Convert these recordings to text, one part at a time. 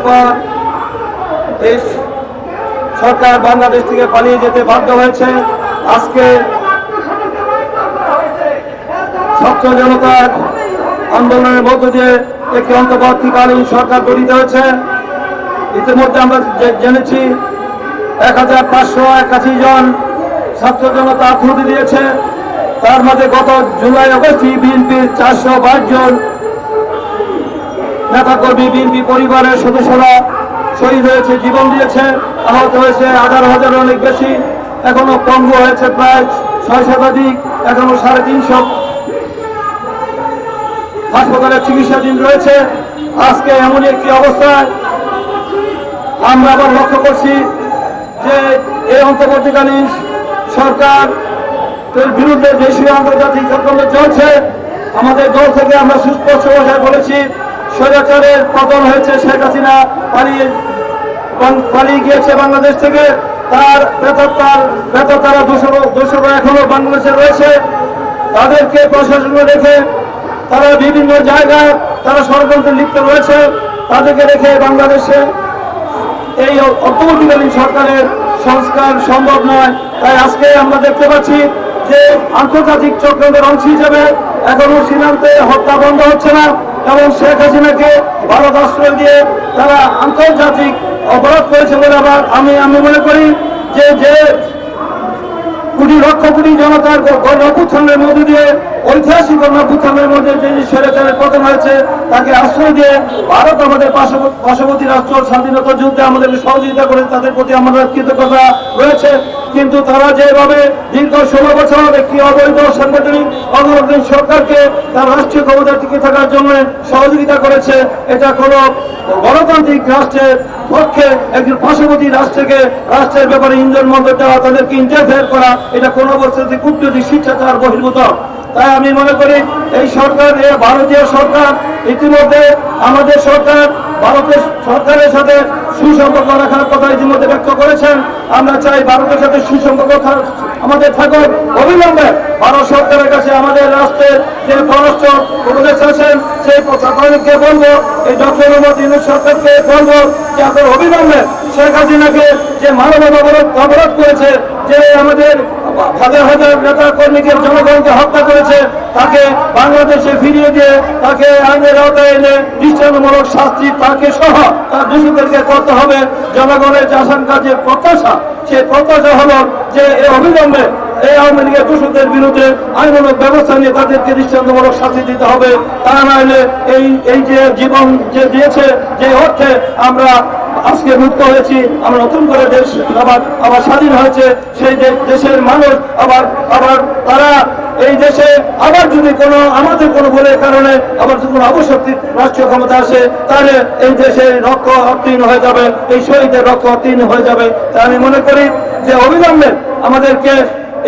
পর এই সরকার বাংলাদেশ থেকে পালিয়ে যেতে বাধ্য হয়েছে। আজকে ছাত্র জনতার আন্দোলনের মধ্য দিয়ে একটি অন্তর্বর্তীকালীন সরকার গঠিত হয়েছে। ইতিমধ্যে আমরা জেনেছি 1581 জন ছাত্র জনতা আত্মহত্যা দিয়েছে। তার মধ্যে গত জুলাই আগস্টে বিএনপির 422 জন নেতাকর্মী, বিএনপি পরিবারের সদস্যরা শহীদ হয়েছে, জীবন দিয়েছে, আহত হয়েছে হাজার অনেক বেশি। এখনো পঙ্গু হয়েছে প্রায় 6 শতাধিক, এখনো 350 হাসপাতালে চিকিৎসাধীন রয়েছে। আজকে এমন একটি অবস্থায় আমরা আবার লক্ষ্য করছি যে এই অন্তর্বর্তীকালীন সরকার বিরুদ্ধে দেশীয় আন্তর্জাতিক চক্রান্ত চলছে। আমাদের দল থেকে আমরা সুস্পষ্ট ভাষায় বলেছি, স্বৈরাচারের পতন হয়েছে, শেখ হাসিনা পালিয়ে গিয়েছে বাংলাদেশ থেকে। তার তারা দোষরা এখনো বাংলাদেশে রয়েছে। তাদেরকে প্রশাসনে রেখে তারা বিভিন্ন জায়গায় তারা ষড়যন্ত্রে লিপ্ত রয়েছে। তাদেরকে রেখে বাংলাদেশে এই অন্তর্বর্তীকালীন সরকারের সংস্কার সম্ভব নয়। তাই আজকে আমরা দেখতে পাচ্ছি যে আন্তর্জাতিক চক্রান্তের অংশ হিসেবে এখনো সীমান্তে হত্যা বন্ধ হচ্ছে না এবং শেখ হাসিনাকে ভারত আশ্রয় দিয়ে তারা আন্তর্জাতিক অপরাধ করেছে বলে আবার আমি মনে করি যে লক্ষ কোটি জনতার গণঅভ্যুত্থানের মধ্যে দিয়ে ঐতিহাসিক গণঅভ্যুত্থানের মধ্যে যে স্বৈরাচারের পতন হয়েছে, তাকে আশ্রয় দিয়ে ভারত আমাদের পার্শ্ববর্তী রাষ্ট্র স্বাধীনতা যুদ্ধে আমাদেরকে সহযোগিতা করে, তাদের প্রতি আমাদের কৃতজ্ঞতা রয়েছে। কিন্তু তারা যেভাবে দীর্ঘ 16 বছর একটি অবৈধ সাংগঠনিক অংশগ্রহণ সরকারকে তার রাষ্ট্রীয় ক্ষমতা টিকে থাকার জন্য সহযোগিতা করেছে, এটা কোনো গণতান্ত্রিক রাষ্ট্রের পক্ষে একজন পার্শ্ববর্তী রাষ্ট্রের ব্যাপারে ইন্ধন মন্তব্য দেওয়া, তাদেরকে ইন্টারফেয়ার করা, এটা কোনো অবস্থাতে কূটনৈতিক শিষ্টাচার বহির্ভূত। তাই আমি মনে করি এই সরকার, ভারতীয় সরকার ইতিমধ্যে আমাদের সরকার ভারতের সরকারের সাথে সুসম্পর্ক রাখার কথা ইতিমধ্যে ব্যক্ত করেছেন। আমরা চাই ভারতের সাথে সুসম্পর্ক আমাদের থাকুক। অবিলম্বে ভারত সরকারের কাছে আমাদের রাষ্ট্রের যে পররাষ্ট্র উপদেশ আছেন সেই প্রশাসনকে বলবো, এই ডক্টর মোহাম্মদ ইউনূস সরকারকে বলবো যে আপনার অবিলম্বে শেখ হাসিনাকে যে অবরোধ করেছে, যে আমাদের হাজার নেতা কর্মীকে জনগণকে হত্যা করেছে, তাকে বাংলাদেশে ফিরিয়ে দিয়ে তাকে আইনের আওতায় এনে দৃষ্টান্তমূলক শাস্তি তাকে সহ তার দোষীদেরকে করতে হবে। জনগণের যে আশঙ্কা, যে প্রত্যাশা, সেই প্রত্যাশা হলো যে অবিলম্বে এই আওয়ামী লীগের দোষীদের বিরুদ্ধে আইনানুগ ব্যবস্থা নিয়ে তাদেরকে দৃষ্টান্তমূলক শাস্তি দিতে হবে। তা না হলে এই যে জীবন যে দিয়েছে, যে অর্থে আমরা আজকে মুক্ত হয়েছি, আমরা নতুন করে দেশ আবার স্বাধীন হয়েছে, সেই দেশের মানুষ আবার তারা এই দেশে আবার যদি আমাদের কোনো ভুলের কারণে আবার যদি কোনো অবশক্তি রাষ্ট্রীয় ক্ষমতা আসে, তাহলে এই দেশের রক্ত অতীর্ণ হয়ে যাবে, এই শহীদের রক্ত অতীর্ণ হয়ে যাবে। তাই আমি মনে করি যে অবিলম্বে আমাদেরকে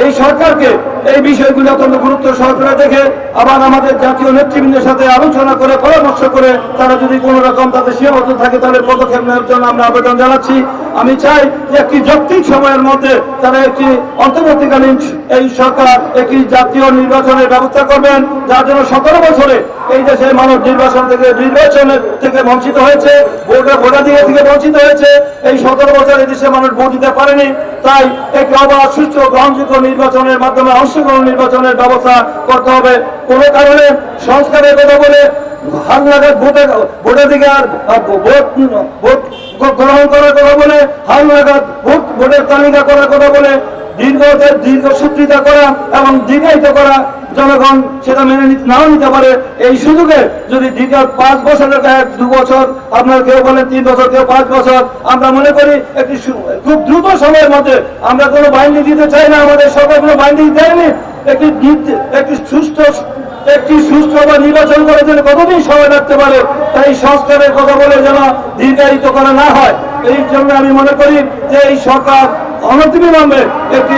এই সরকারকে এই বিষয়গুলি অত্যন্ত গুরুত্ব সহকারে দেখে আবার আমাদের জাতীয় নেতৃবৃন্দের সাথে আলোচনা করে পরামর্শ করে তারা যদি কোনো রকম তাদের সীমাবদ্ধ থাকে তাদের পদক্ষেপ নেওয়ার জন্য আমরা আবেদন জানাচ্ছি। আমি চাই যে একটি যৌক্তিক সময়ের মধ্যে তারা একটি অন্তর্বর্তীকালীন এই সরকার একটি জাতীয় নির্বাচনের ব্যবস্থা করবেন, যার জন্য 17 বছরে এই দেশের মানুষ নির্বাচনের থেকে বঞ্চিত হয়েছে, ভোটাধিকার থেকে বঞ্চিত হয়েছে। এই 17 বছর এই দেশের মানুষ ভোট দিতে পারেনি। তাই একটি অবাধ, সুষ্ঠু, গ্রহণযোগ্য নির্বাচনের মাধ্যমে অংশগ্রহণ নির্বাচনের ব্যবস্থা করতে হবে। কোনো কারণে সংস্কারের কথা বলে হাত লাগার ভোটাধিকার ভোট গ্রহণ করার কথা বলে হাল লাগার ভোটের তালিকা করার কথা বলে দীর্ঘসূত্রিতা করা এবং দীর্ঘায়িত করা, জনগণ সেটা মেনে নাও নিতে পারে। এই সুযোগে যদি দীর্ঘ 5 বছরের 1-2 বছর, আপনার কেউ বলেন 3 বছর, কেউ 5 বছর, আমরা মনে করি একটি খুব দ্রুত সময়ের মধ্যে, আমরা কোনো বাইন্ডিং দিতে চাই না, আমাদের সরকার কোনো বাইন্ডিং দেয়নি। একটি সুস্থ বা নির্বাচন করার জন্য কতদিন সময় লাগতে পারে, তাই সংস্কারের কথা বলে যেন দীর্ঘায়িত করা না হয়। এই জন্য আমি মনে করি যে এই সরকার অনতিবিলম্বে একটি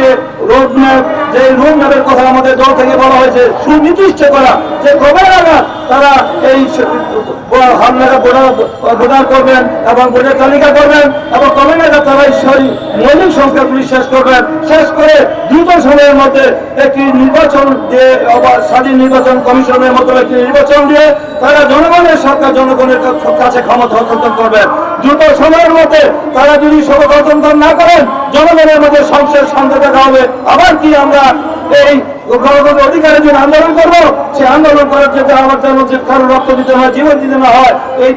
রোডম্যাপ যে রুম ম্যাপের কথা আমাদের দল থেকে বলা হয়েছে, সুনির্দিষ্ট করা যে কবে নাগাদ তারা এই হামলাটা ভোটার করবেন এবং ভোটের তালিকা করবেন এবং কবে নাগাদ তারা সেই মৌলিক সংস্কারগুলি শেষ করবেন, শেষ করে দ্রুত সময়ের মধ্যে একটি নির্বাচন দিয়ে স্বাধীন নির্বাচন কমিশনের মতো একটি নির্বাচন দিয়ে তারা জনগণের সরকার জনগণের কাছে ক্ষমতা হস্তান্তর করবেন। দ্রুত সময়ের মধ্যে তারা যদি ক্ষমতা হস্তান্তর না করেন, জনগণের মধ্যে সংসার শান্তি দেখা হবে। আবার কি আমরা এই গণতন্ত্র অধিকারের জন্য আন্দোলন করবো? সে আন্দোলন করার জন্য আমার জন্য যে কারো রক্ত দিতে হয়, জীবন দিতে না হয়, এই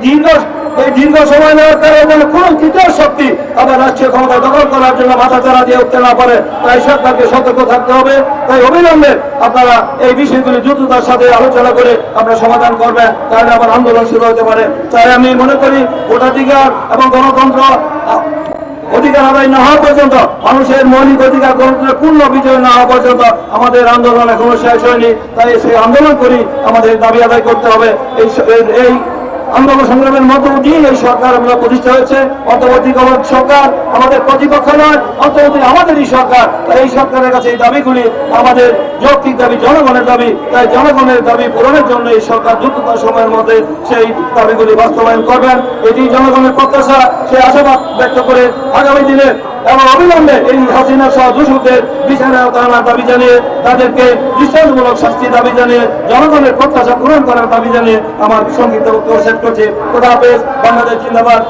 দীর্ঘ সময় নেওয়ার কারণে যেন কোন তৃতীয় শক্তি আবার রাষ্ট্রীয় ক্ষমতা দখল করার জন্য মাথা চারা দিয়ে উঠতে না পারে, তাই সরকারকে সতর্ক থাকতে হবে। তাই অবিলম্বে আপনারা এই বিষয়গুলি দ্রুততার সাথে আলোচনা করে আপনারা সমাধান করবেন, তাহলে আবার আন্দোলন শুরু হতে পারে। তাই আমি মনে করি ভোটাধিকার এবং গণতন্ত্র অধিকার আদায় না হওয়া পর্যন্ত, মানুষের মৌলিক অধিকার গণতন্ত্রের পূর্ণ বিজয় না হওয়া পর্যন্ত আমাদের আন্দোলন এখনো শেষ হয়নি। তাই সেই আন্দোলন করি আমাদের দাবি আদায় করতে হবে। এই আন্দোলন সংগ্রামের মধ্য দিয়ে এই সরকার আমরা প্রতিষ্ঠা হয়েছে। অন্তর্বর্তী সরকার আমাদের প্রতিপক্ষ নয়, অন্তর্বর্তী আমাদেরই সরকার। তাই এই সরকারের কাছে এই দাবিগুলি আমাদের যৌক্তিক দাবি, জনগণের দাবি। তাই জনগণের দাবি পূরণের জন্য এই সরকার দ্রুততর সময়ের মধ্যে সেই দাবিগুলি বাস্তবায়ন করবেন, এটি জনগণের প্রত্যাশা। সেই আশাবাদ ব্যক্ত করে আগামী দিনে এবং অবিলম্বে এই হাসিনা সহ দোষীদের বিচারে আনার দাবি জানিয়ে, তাদেরকে দৃষ্টান্তমূলক শাস্তি দাবি জানিয়ে, জনগণের প্রত্যাশা পূরণ করার দাবি জানিয়ে আমার সংক্ষিপ্ত বক্তব্য শেষ করছি। খোদা হাফেজ। বাংলাদেশ জিন্দাবাদ।